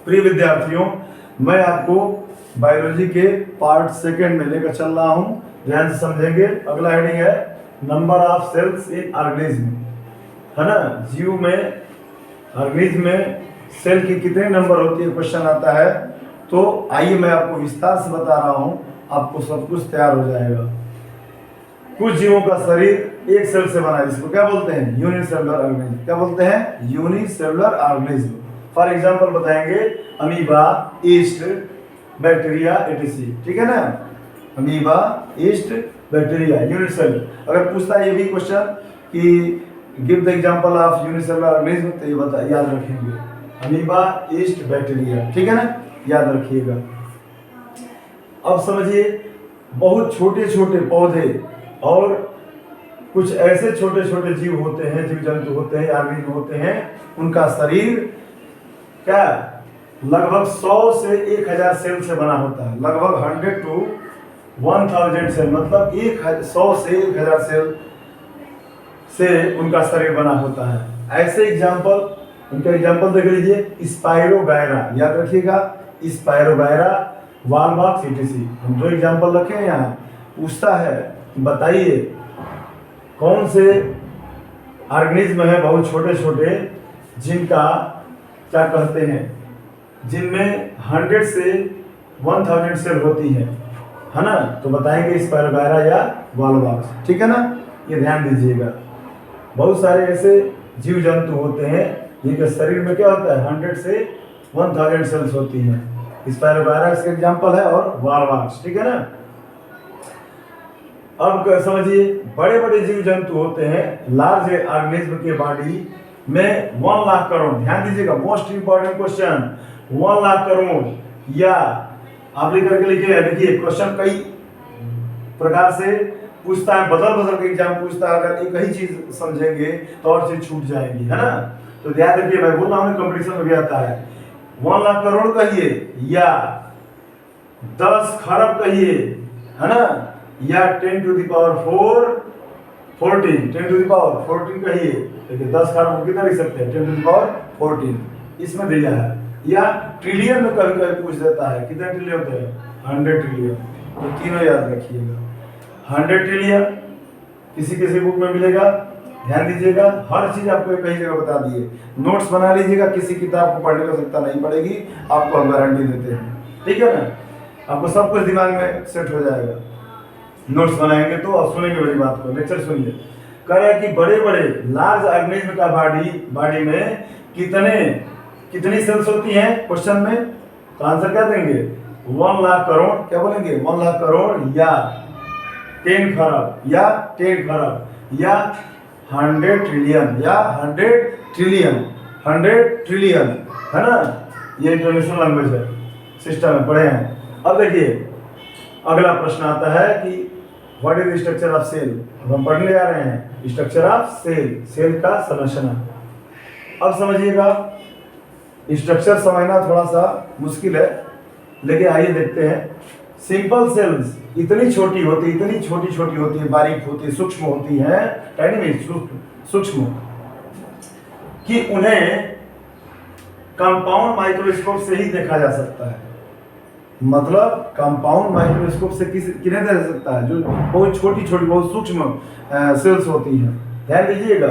प्रिय विद्यार्थियों, मैं आपको बायोलॉजी के पार्ट सेकेंड में लेकर चल रहा हूं। ध्यान से समझेंगे। अगला हेडिंग है number of cells in organism, है ना। जीव में, ऑर्गेनिज्म में सेल की कितने नंबर होती है, क्वेश्चन आता है। तो आइए मैं आपको विस्तार से बता रहा हूं, आपको सब कुछ तैयार हो जाएगा। कुछ जीवों का शरीर एक सेल से बना है, जिसको क्या बोलते हैं, यूनिसेलुलर ऑर्गेनिज्म। क्या बोलते हैं, यूनिसेलुलर ऑर्गेनिज्म। फॉर एग्जांपल बताएंगे अमीबा, ईस्ट, बैक्टीरिया, एटीसी। ठीक है ना। Amoeba, east, bacteria, unicellular. अगर पूछता है ये भी क्वेश्चन कि give the example of unicellular organism, तो ये बता, याद रखेंगे अमीबा, ईस्ट, बैक्टीरिया। ठीक है ना, याद रखिएगा। अब समझिए, बहुत छोटे छोटे पौधे और कुछ ऐसे छोटे छोटे जीव होते हैं, जीव जंतु होते हैं, ऑर्गेनिज्म होते हैं, उनका शरीर क्या लगभग 100 से 1000 सेल से बना होता है। लगभग 100 to 1000 सेल, मतलब 100 से 1000 सेल से उनका शरीर बना होता है। ऐसे एग्जाम्पल, उनका एग्जाम्पल देख लीजिए। स्पाइरोगायरा, याद रखिएगा, स्पाइरोगायरा, वॉलबॉक्स, एटीसी। हम 2 एग्जाम्पल रखे हैं यहाँ। पूछता है बताइए कौन से ऑर्गेनिज्म है बहुत छोटे छोटे, जिनका क्या कहते हैं, जिनमें 100 से 1000 सेल होती है ना। तो बताएंगे स्पाइरोगायरा या वॉलबॉक्स। ठीक है ना, ये ध्यान दीजिएगा। बहुत सारे ऐसे जीव जंतु होते हैं जिनके शरीर में क्या होता है, 100 से 1000 सेल्स होती हैं। स्पाइरोगायरा इसका एग्जाम्पल है, और वॉलबॉक्स। ठीक है ना। अब समझिए, बड़े बड़े जीव जंतु होते हैं लार्ज ऑर्गेनिज्म के बॉडी में 1 लाख करोड़। ध्यान दीजिएगा, most important question, 1 lakh crore, या आप लिख करके लिखिए। देखिए क्वेश्चन कई प्रकार से पूछता है, बदल बदल के एग्जाम पूछता है। अगर एक ही चीज समझेंगे तो और चीज छूट जाएगी, है ना। तो ध्यान रखिए, मैं बोल रहा हूँ कंपटीशन में भी आता है। 1 लाख करोड़ कहिए, या 10 खरब कहिए, है ना, या 10 to the power 14, 10 to the power 14 कहिए। देखिए 10 खरब कितना लिख सकते हैं, 10 to the power 14 इसमें दिया है। या ट्रिलियन में कभी कभी पूछ देता है, कितने ट्रिलियन होते हैं, 100 ट्रिलियन। तो तीनों याद रखिएगा। 100 ट्रिलियन किसी किसी बुक में मिलेगा, ध्यान दीजिएगा। हर चीज आपको कई जगह बता दिए। नोट्स बना लीजिएगा, किसी किताब को पढ़ने की आवश्यकता नहीं पड़ेगी, आपको हम गारंटी देते हैं। ठीक है ना, आपको सब कुछ दिमाग में सेट हो जाएगा। नोट्स बनाएंगे तो, और सुनेंगे मेरी बात को, लेक्चर सुनिए। कह रहा है कि बड़े बड़े लार्ज ऑर्गेनिज्म का बॉडी में कितनी सेल्स होती हैं क्वेश्चन में। तो आंसर क्या देंगे, 1 लाख करोड़। क्या बोलेंगे, 1 लाख करोड़, या 10 खरब, या 10 खरब, या 100 ट्रिलियन, या 100 ट्रिलियन, 100 ट्रिलियन, है ना। ये इंटरनेशनल लैंग्वेज है, सिस्टम में पढ़े हैं। अब देखिए अगला प्रश्न आता है कि what is structure of cell. हम पढ़ने जा रहे हैं स्ट्रक्चर ऑफ सेल, सेल का संरचना। अब समझिएगा, स्ट्रक्चर समझना थोड़ा सा मुश्किल है, लेकिन आइए देखते हैं। सिंपल सेल्स इतनी छोटी होती है, बारीक होती है, सूक्ष्म होती है, सूक्ष्म, कि उन्हें कंपाउंड माइक्रोस्कोप से ही देखा जा सकता है। मतलब कंपाउंड माइक्रोस्कोप से किन्हें देखा जा सकता है, जो बहुत छोटी बहुत सूक्ष्म सेल्स होती हैं। ध्यान दीजिएगा,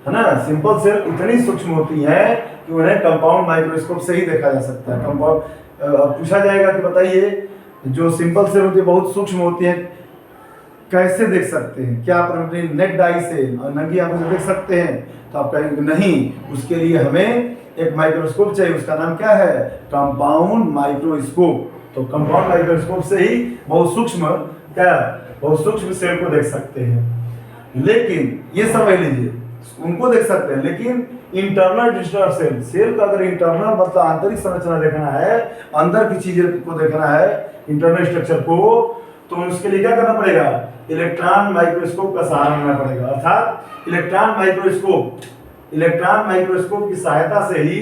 है ना। सिंपल सेल इतनी सूक्ष्म होती है कि उन्हें कंपाउंड माइक्रोस्कोप से ही देखा जा सकता है। कंपाउंड पूछा जाएगा कि बताइए, जो सिंपल सेल होती है, बहुत सूक्ष्म होती है, कैसे देख सकते हैं, क्या आप अपनी नेक्ड आई से और नंगी आंखों से देख सकते हैं। तो आप कहेंगे नहीं, उसके लिए हमें एक माइक्रोस्कोप चाहिए, उसका नाम क्या है, कंपाउंड माइक्रोस्कोप। तो कंपाउंड माइक्रोस्कोप से ही बहुत सूक्ष्म सेल को देख सकते हैं। लेकिन ये समझ लीजिए, उनको देख सकते हैं, लेकिन इंटरनल डिस्ट्रक्शन सेल का अगर इंटरनल मतलब आंतरिक संरचना देखना है, अंदर की चीजें को देखना है, इंटरनल स्ट्रक्चर को, तो उसके लिए क्या करना पड़ेगा, इलेक्ट्रॉन माइक्रोस्कोप का सहारा लेना पड़ेगा। अर्थात इलेक्ट्रॉन माइक्रोस्कोप की सहायता से ही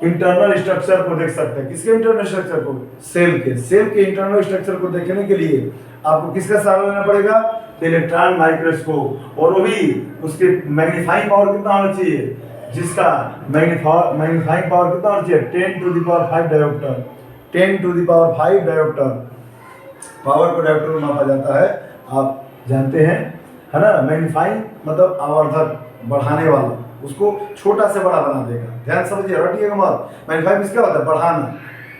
इंटरनल स्ट्रक्चर को देख सकते हैं। किसके इंटरनल स्ट्रक्चर को, सेल के इंटरनल स्ट्रक्चर को देखने के लिए आपको किसका सहारा लेना पड़ेगा, इलेक्ट्रॉन माइक्रोस्कोप। और वो भी उसके मैग्नीफाइंग पावर कितना होना चाहिए, जिसका मैग्नीफाइंग पावर कितना होना चाहिए, 10 to the power 5 diopter, 10 to the power 5 diopter. Power को डायोप्टर में मापा जाता है, आप जानते हैं, है ना। मैग्नीफाइंग मतलब आवर्धक, बढ़ाने वाला, उसको छोटा से बड़ा बना देगा। ध्यान समझिए, रटिएगा मत। मैग्नीफाइंग किसका होता है, बढ़ाना।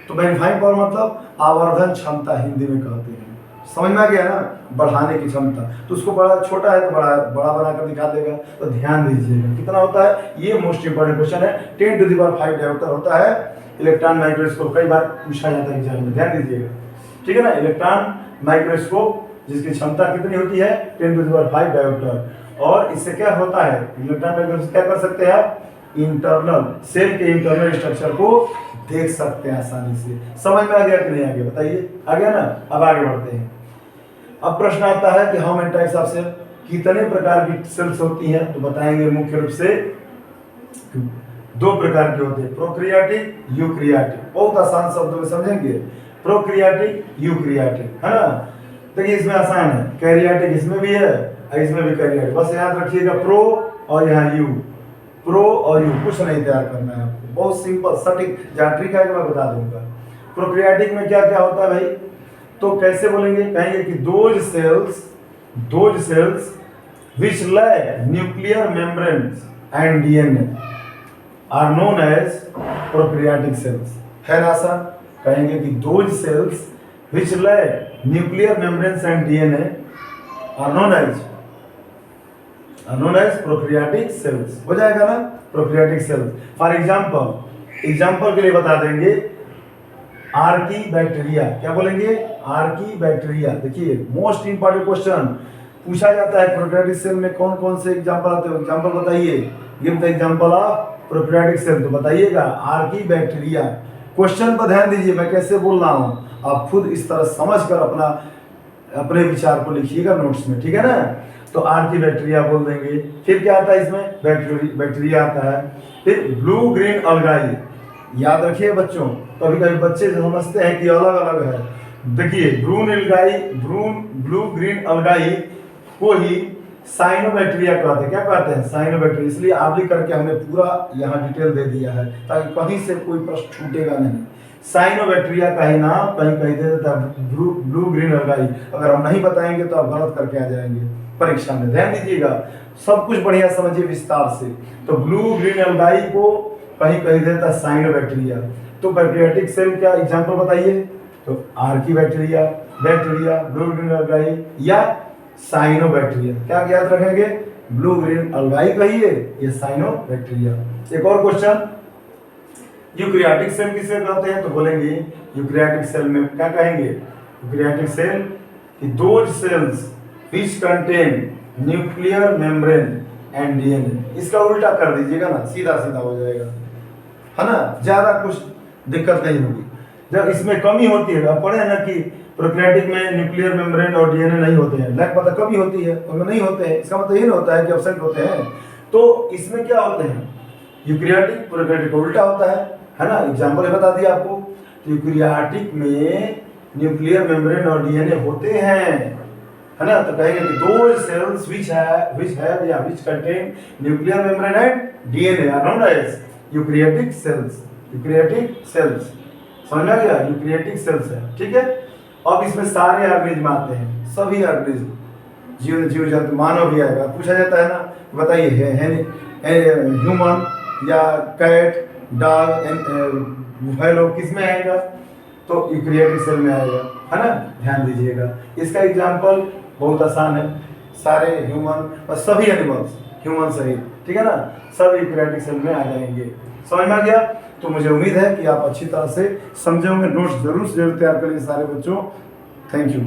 तो मैग्नीफाइंग पावर मतलब आवर्धन क्षमता हिंदी में कहते हैं। समझ में आ गया ना, बढ़ाने की क्षमता। तो उसको बड़ा, छोटा है तो बड़ा बड़ा बनाकर दिखा देगा। तो ध्यान दीजिएगा कितना होता है, ये मोस्ट इंपॉर्टेंट क्वेश्चन है। 10 टू द पावर 5 डायोप्टर होता है इलेक्ट्रॉन माइक्रोस्कोप। कई बार पूछा जाता है एग्जाम में, ध्यान दीजिएगा, ठीक है ना। इलेक्ट्रॉन माइक्रोस्कोप जिसकी क्षमता कितनी होती है, 10 टू द पावर 5 डायोप्टर। और इससे क्या होता है, इलेक्ट्रॉन माइक्रोस्कोप क्या कर सकते हैं आप, इंटरनल सेल के इंटरनल स्ट्रक्चर को देख सकते हैं आसानी से। समझ में आ गया कि नहीं आ गया, बताइए, आ गया ना। अब आगे बढ़ते हैं। अब प्रश्न आता है कि how many types of cell, कितने प्रकार की सेल्स होती हैं। तो बताएंगे मुख्य रूप से 2 प्रकार के होते हैं, प्रोक्रियाटिक, यूक्रियाटिक। बहुत आसान शब्दों में समझेंगे, प्रोक्रियाटिक, यूक्रियाटिक, है ना। देखिए इसमें आसान है, कैरियाटिक इसमें भी है और इसमें भी कैरियाटिक। बस याद रखिएगा प्रो और यहाँ यू, प्रो और यू, कुछ नहीं तैयार करना है आपको, बहुत सिंपल सटीक। जहाँ ट्रिक है मैं बता दूंगा। प्रोक्रियाटिक में क्या क्या होता है भाई, तो कैसे बोलेंगे, कहेंगे कि those cells which lack nuclear membranes and DNA are known as prokaryotic cells। है ना आसान, कहेंगे कि those cells which lack nuclear membranes and DNA are known as prokaryotic cells। हो जाएगा ना, prokaryotic cells। फॉर एग्जाम्पल के लिए बता देंगे, आर्की बैक्टीरिया, क्या बोलेंगे, आर्की बैक्टीरिया। देखिए मोस्ट इंपॉर्टेंट क्वेश्चन पूछा जाता है, प्रोकैरियोटिक सेल में कौन कौन से एग्जांपल आते हैं, एग्जांपल बताइए। Give the example of prokaryotic cell. तो बताइएगा आर्की बैक्टीरिया। क्वेश्चन पर ध्यान दीजिए, मैं कैसे बोल रहा हूँ, आप खुद इस तरह समझकर अपने विचार को लिखिएगा नोट्स में, ठीक है ना। तो आर्की बैक्टीरिया बोल देंगे। फिर क्या आता है इसमें, बैक्टीरिया आता है। फिर ब्लू ग्रीन अलगाई, याद रखिए बच्चों, कभी कभी बच्चे समझते हैं कि अलग अलग है। देखिए ब्लू ग्रीन अलगाई को ही साइनोबैक्टीरिया कहते हैं। क्या कहते हैं, साइनोबैक्टीरिया। इसलिए आप लिख करके हमने पूरा यहाँ डिटेल दे दिया है ताकि कहीं से कोई प्रश्न छूटेगा नहीं। साइनोबैक्टीरिया का ही नाम कहीं कहीं दे देता है ब्लू ग्रीन अलगाई। अगर हम नहीं बताएंगे तो आप गलत करके आ जाएंगे परीक्षा में। ध्यान दीजिएगा, सब कुछ बढ़िया समझिए विस्तार से। तो ब्लू ग्रीन अलगाई को कहीं कहीं देता है साइनोबैक्टीरिया। तो बैक्टीरियाटिक सेल का एग्जाम्पल बताइए, तो आर्की बैक्टीरिया, ब्लू ग्रीन अलगाई या साइनोबैक्टीरिया। क्या याद रखेंगे, ब्लू ग्रीन अलगाई कहिए या साइनोबैक्टीरिया। एक और क्वेश्चन, यूकैरियोटिक सेल किसे कहते हैं, तो बोलेंगे यूकैरियोटिक सेल में क्या कहेंगे, यूकैरियोटिक सेल कि those cells which contain nuclear membrane and DNA. इसका उल्टा कर दीजिएगा ना, सीधा सीधा हो जाएगा, है ना, ज्यादा कुछ दिक्कत नहीं होगी। जब इसमें कमी होती है, आप पढ़े हैं ना कि प्रोकैरियोटिक में न्यूक्लियर मेम्ब्रेन और डीएनए नहीं होते हैं, लैक मतलब कमी होती है, उनमें नहीं होते हैं। इसका मतलब ये नहीं होता है कि एब्सेंट होते हैं। तो इसमें क्या होते हैं, यूकैरियोटिक प्रोकैरियोटिक उल्टा होता है ना। एग्जाम्पल बता दिया आपको। तो यूकैरियोटिक में न्यूक्लियर मेम्ब्रेन और डीएनए होते हैं, है ना। तो कहेंगे कि दोज सेल्स व्हिच हैव या which contain nuclear membrane and DNA are known as eukaryotic cells. Eukaryotic cells समझ में आ गया, यूकैरियोटिक सेल्स है, ठीक है। अब इसमें सारे ऑर्गेनिज्म आते हैं, सभी ऑर्गेनिज्म, जीव जंतु, मानव भी आएगा। पूछा जाता है ना, बताइए ह्यूमन या कैट, डॉग, फैलो किस में आएगा, तो यूकैरियोटिक सेल में आएगा, है ना। ध्यान दीजिएगा, इसका एग्जाम्पल बहुत आसान है, सारे ह्यूमन और सभी एनिमल्स, ह्यूमन सहित, ठीक है ना, सब यूकैरियोटिक सेल में आ जाएंगे। समझ में आ गया। तो मुझे उम्मीद है कि आप अच्छी तरह से समझे होंगे। नोट्स जरूर से जरूर तैयार करेंगे सारे बच्चों। Thank you.